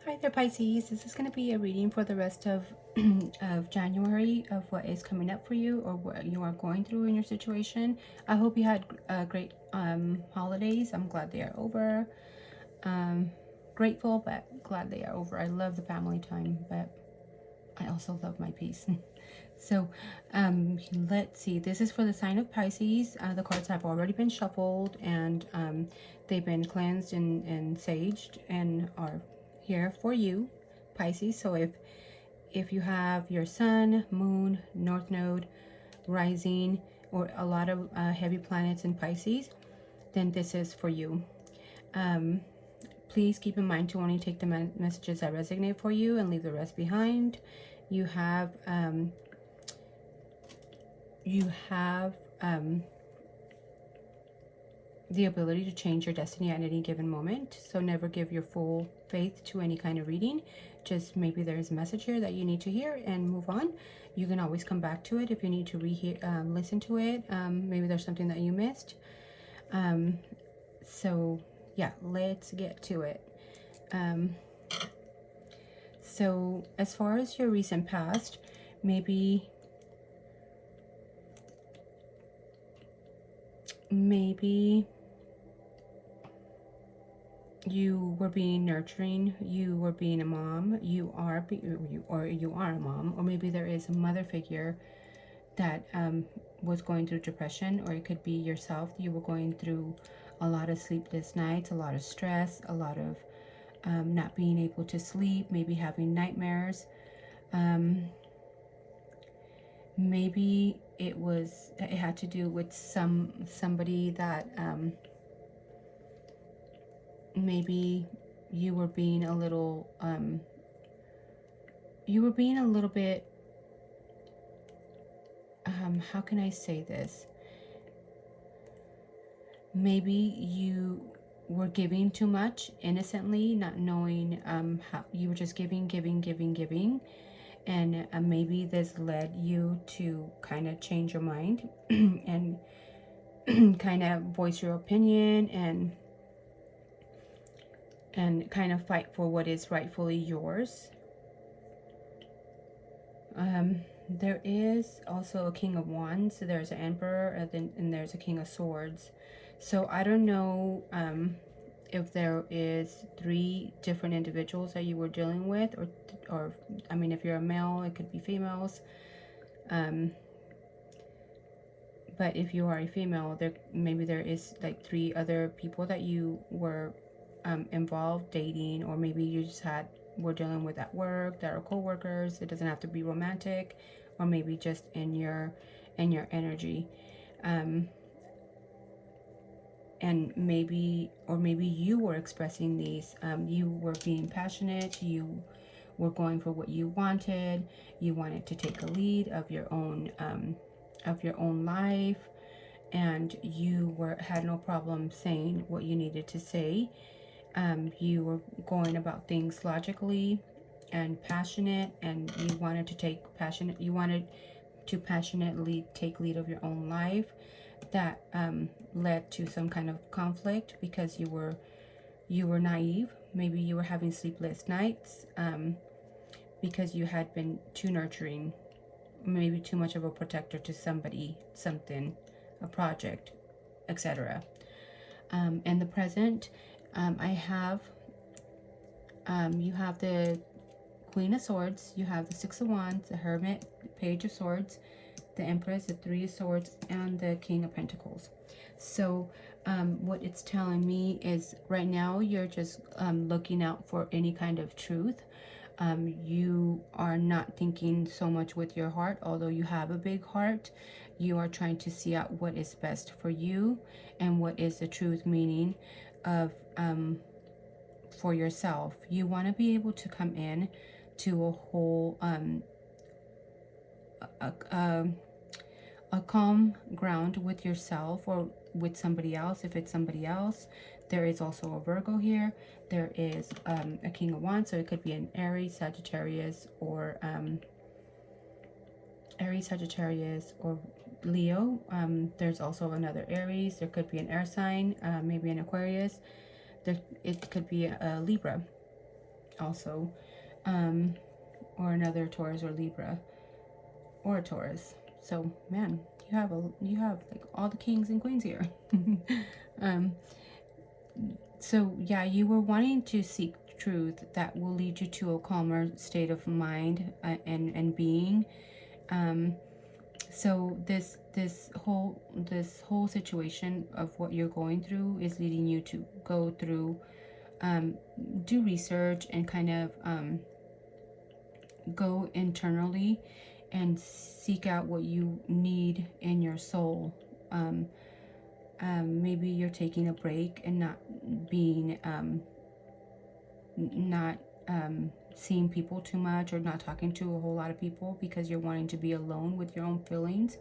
Hi there, Pisces. This is going to be a reading for the rest of of January, of what is coming up for you or what you are going through in your situation. I hope you had great holidays. I'm glad they are over. Grateful, but glad they are over. I love the family time, but I also love my peace. So let's see. This is for the sign of Pisces. The cards have already been shuffled, and they've been cleansed and saged and are here for you, Pisces. So if you have your sun, moon, north node, rising, or a lot of heavy planets in Pisces, then this is for you. Please keep in mind to only take the messages that resonate for you and leave the rest behind. You have the ability to change your destiny at any given moment. So never give your full faith to any kind of reading. Just maybe there's a message here that you need to hear and move on. You can always come back to it if you need to listen to it. Maybe there's something that you missed. So yeah, let's get to it. So as far as your recent past, maybe you were being nurturing, you were being a mom, you are a mom, or maybe there is a mother figure that was going through depression, or it could be yourself. You were going through a lot of sleepless nights, a lot of stress, a lot of not being able to sleep, maybe having nightmares. Maybe it had to do with somebody that maybe you were being a little bit, how can I say this? Maybe you were giving too much innocently, not knowing how you were just giving, and maybe this led you to kind of change your mind and kind of voice your opinion and kind of fight for what is rightfully yours. There is also a King of Wands. So there's an Emperor, and there's a King of Swords. So I don't know if there is 3 different individuals that you were dealing with, or I mean, if you're a male, it could be females. But if you are a female, maybe there is like 3 other people that you were involved dating, or maybe you just were dealing with at work that are co-workers. It doesn't have to be romantic, or maybe just in your energy. And maybe you were expressing these. You were being passionate. You were going for what you wanted. You wanted to take a lead of your own life, and you had no problem saying what you needed to say. You were going about things logically and passionate, and you wanted to passionately take lead of your own life. That led to some kind of conflict because you were naive. Maybe you were having sleepless nights because you had been too nurturing, maybe too much of a protector to somebody, something, a project, etc. In the present, I have you have the Queen of Swords, you have the Six of Wands, the Hermit, the Page of Swords, the Empress, the Three of Swords, and the King of Pentacles. So what it's telling me is right now you're just looking out for any kind of truth. You are not thinking so much with your heart, although you have a big heart. You are trying to see out what is best for you and what is the truth meaning of for yourself. You want to be able to come in to a whole a calm ground with yourself or with somebody else. If it's somebody else, there is also a Virgo here. There is a King of Wands, so it could be an Aries, Sagittarius, or Leo. There's also another Aries. There could be an air sign, maybe an Aquarius. It could be a Libra. also, or another Taurus or Libra or a Taurus. So man, you have like all the kings and queens here. um, so yeah, you were wanting to seek truth that will lead you to a calmer state of mind and being. So this whole situation of what you're going through is leading you to go through, do research and kind of go internally and seek out what you need in your soul. Maybe you're taking a break and not being not seeing people too much, or not talking to a whole lot of people, because you're wanting to be alone with your own feelings,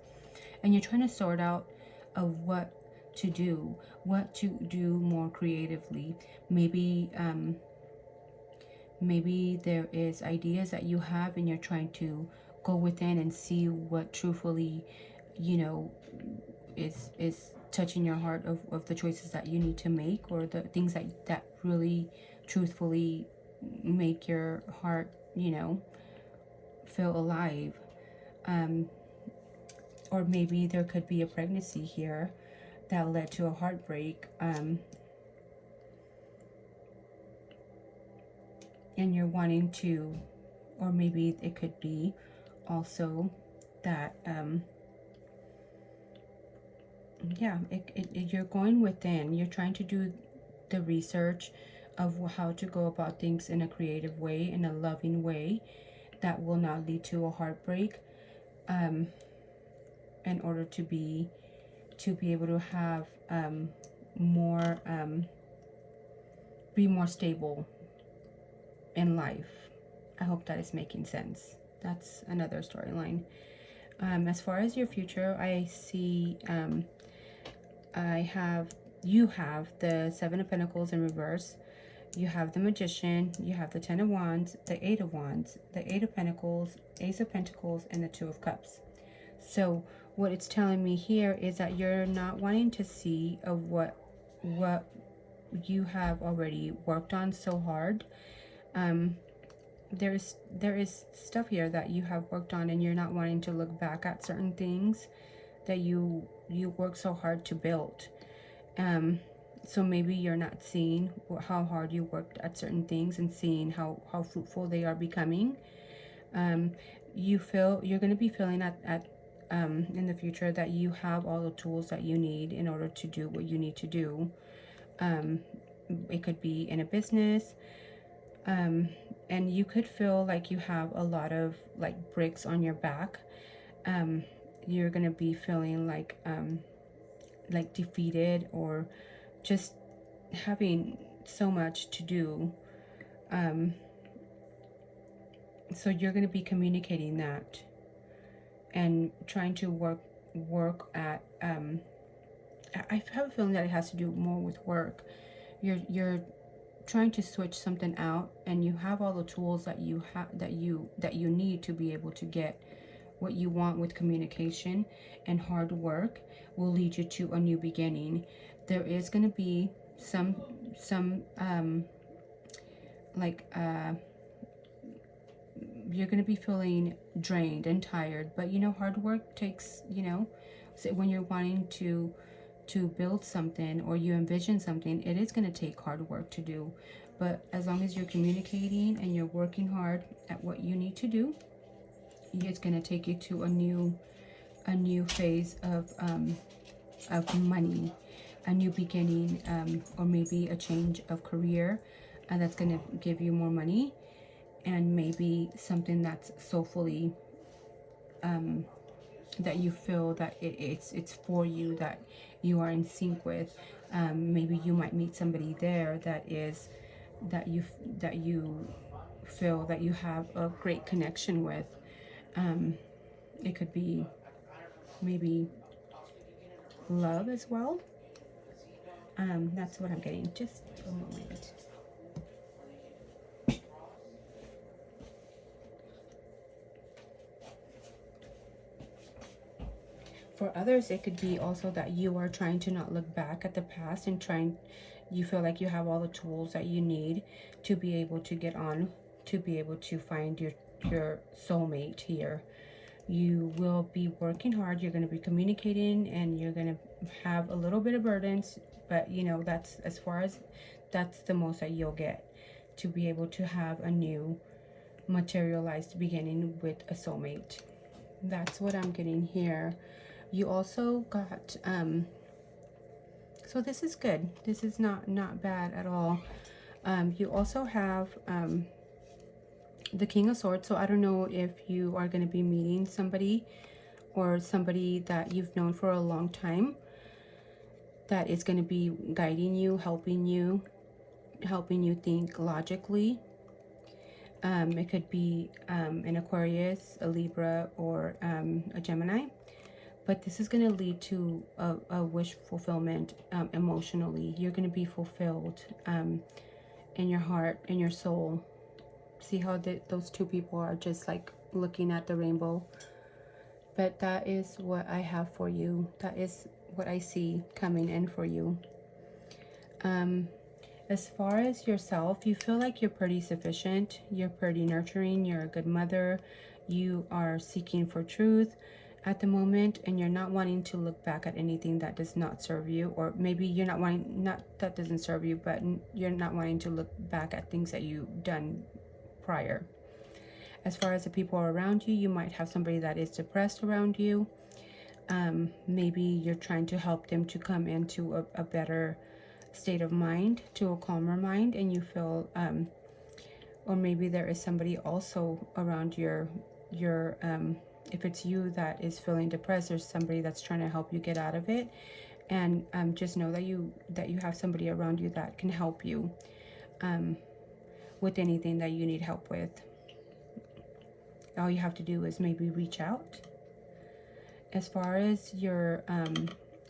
and you're trying to sort out of what to do more creatively. Maybe maybe there is ideas that you have, and you're trying to go within and see what truthfully, you know, is touching your heart of the choices that you need to make, or the things that really truthfully make your heart, you know, feel alive. Or maybe there could be a pregnancy here that led to a heartbreak, and you're wanting to, or maybe it could be also that yeah, you're going within, you're trying to do the research of how to go about things in a creative way, in a loving way that will not lead to a heartbreak, in order to be able to have more be more stable in life. I hope that is making sense. That's another storyline. As far as your future, I see you have the Seven of Pentacles in reverse. You have the Magician, you have the Ten of Wands, the Eight of Wands, the Eight of Pentacles, Ace of Pentacles, and the Two of Cups. So what it's telling me here is that you're not wanting to see of what you have already worked on so hard. There is stuff here that you have worked on, and you're not wanting to look back at certain things that you worked so hard to build. So maybe you're not seeing how hard you worked at certain things and seeing how fruitful they are becoming. You're going to be feeling at in the future that you have all the tools that you need in order to do what you need to do. It could be in a business, and you could feel like you have a lot of like bricks on your back. You're going to be feeling like defeated, or just having so much to do. So you're going to be communicating that and trying to work at I have a feeling that it has to do more with work. You're trying to switch something out, and you have all the tools that you have that you need to be able to get what you want with communication, and hard work will lead you to a new beginning. There is going to be some you're going to be feeling drained and tired, but you know, hard work takes, you know, so when you're wanting to build something, or you envision something, it is going to take hard work to do. But as long as you're communicating and you're working hard at what you need to do, it's going to take you to a new phase of money, a new beginning, or maybe a change of career, and that's going to give you more money, and maybe something that's soulfully that you feel that it's for you, that you are in sync with. Maybe you might meet somebody there that you feel that you have a great connection with. It could be maybe love as well. That's what I'm getting. Just a moment. For others, it could be also that you are trying to not look back at the past, and you feel like you have all the tools that you need to be able to get on, to be able to find your soulmate here. You will be working hard, you're going to be communicating, and you're going to have a little bit of burdens, but you know, that's as far as, that's the most that you'll get, to be able to have a new materialized beginning with a soulmate. That's what I'm getting here. You also got so this is good. This is not bad at all. You also have the King of Swords. So I don't know if you are going to be meeting somebody, or somebody that you've known for a long time, that is going to be guiding you, helping you think logically. It could be an Aquarius, a Libra, or a Gemini. But this is going to lead to a wish fulfillment emotionally. You're going to be fulfilled in your heart, in your soul. See how those two people are just like looking at the rainbow? But that is what I have for you. That is what I see coming in for you. As far as yourself, you feel like you're pretty sufficient. You're pretty nurturing. You're a good mother. You are seeking for truth at the moment, and you're not wanting to look back at anything that does not serve you, or maybe you're not wanting, not that doesn't serve you, but you're not wanting to look back at things that you've done prior. As far as the people around you, you might have somebody that is depressed around you. Maybe you're trying to help them to come into a better state of mind, to a calmer mind, and you feel or maybe there is somebody also around your if it's you that is feeling depressed, there's somebody that's trying to help you get out of it. And just know that you have somebody around you that can help you with anything that you need help with. All you have to do is maybe reach out. As far as your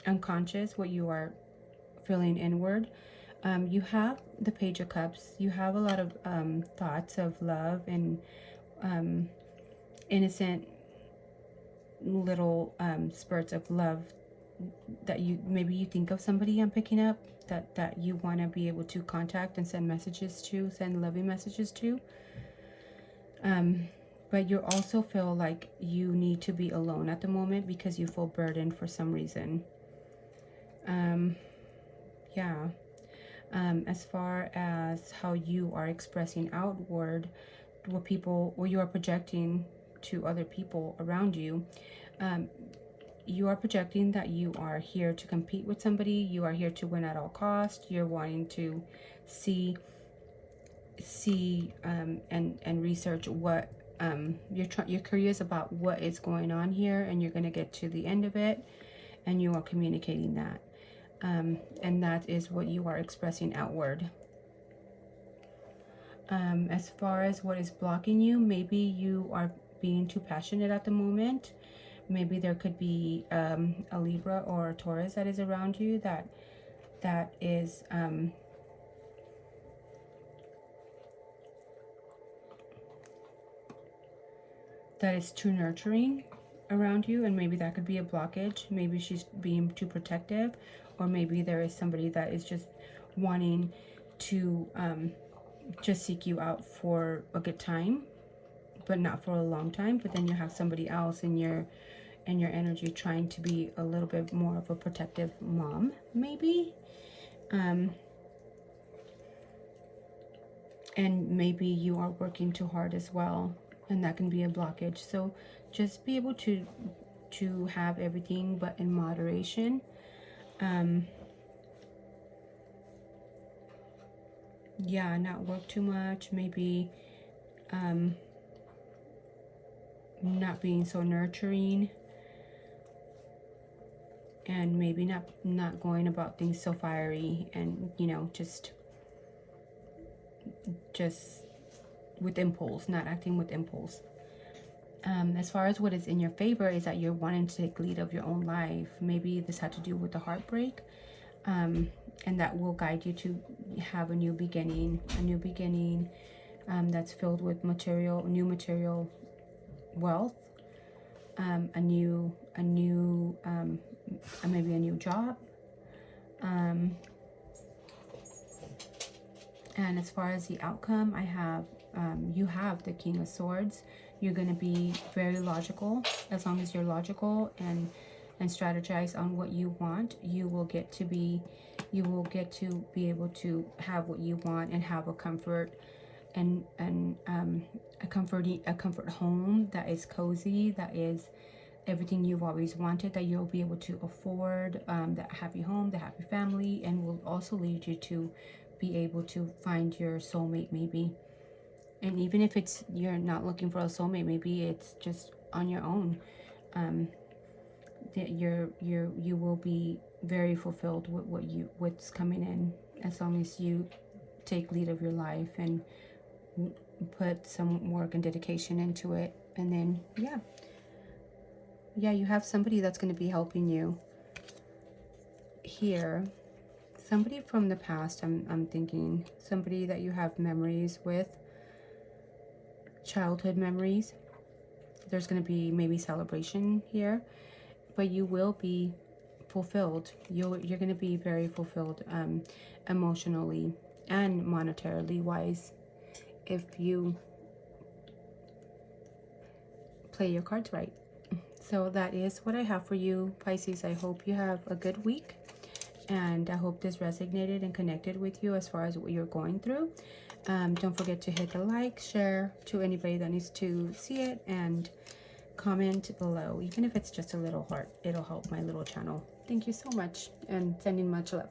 unconscious, what you are feeling inward, you have the Page of Cups. You have a lot of thoughts of love and innocent little spurts of love that maybe you think of somebody I'm picking up that you want to be able to contact and send messages to, send loving messages to. But you also feel like you need to be alone at the moment because you feel burdened for some reason. Yeah. As far as how you are expressing outward, what you are projecting to other people around you, you are projecting that you are here to compete with somebody. You are here to win at all costs. You're wanting to see and research what you're curious about what is going on here, and you're going to get to the end of it, and you are communicating that. And that is what you are expressing outward. As far as what is blocking you, maybe you are being too passionate at the moment. Maybe there could be a Libra or a Taurus that is around you that is too nurturing around you, and maybe that could be a blockage. Maybe she's being too protective, or maybe there is somebody that is just wanting to just seek you out for a good time, but not for a long time. But then you have somebody else in your energy trying to be a little bit more of a protective mom, maybe. And maybe you are working too hard as well, and that can be a blockage. So just be able to have everything, but in moderation. Yeah, not work too much. Maybe not being so nurturing, and maybe not going about things so fiery, and you know, just with impulse, not acting with impulse. As far as what is in your favor is that you're wanting to take lead of your own life. Maybe this had to do with the heartbreak, and that will guide you to have a new beginning, that's filled with new material wealth, maybe a new job, And as far as the outcome, I have, you have the King of Swords. You're going to be very logical. As long as you're logical and strategize on what you want, you will get to be able to have what you want and have a comfort and a comfort home that is cozy, that is everything you've always wanted, that you'll be able to afford, that happy home, the happy family, and will also lead you to be able to find your soulmate maybe. And even if it's, you're not looking for a soulmate, maybe it's just on your own, that you will be very fulfilled with what's coming in, as long as you take lead of your life and put some work and dedication into it. And then yeah, you have somebody that's going to be helping you here. Somebody from the past, I'm thinking, somebody that you have memories with, childhood memories. There's going to be maybe celebration here, but you will be fulfilled. You're going to be very fulfilled, emotionally and monetarily wise, if you play your cards right. So that is what I have for you, Pisces. I hope you have a good week, and I hope this resonated and connected with you as far as what you're going through. Don't forget to hit the like, share to anybody that needs to see it, and comment below. Even if it's just a little heart, it'll help my little channel. Thank you so much, and sending much love.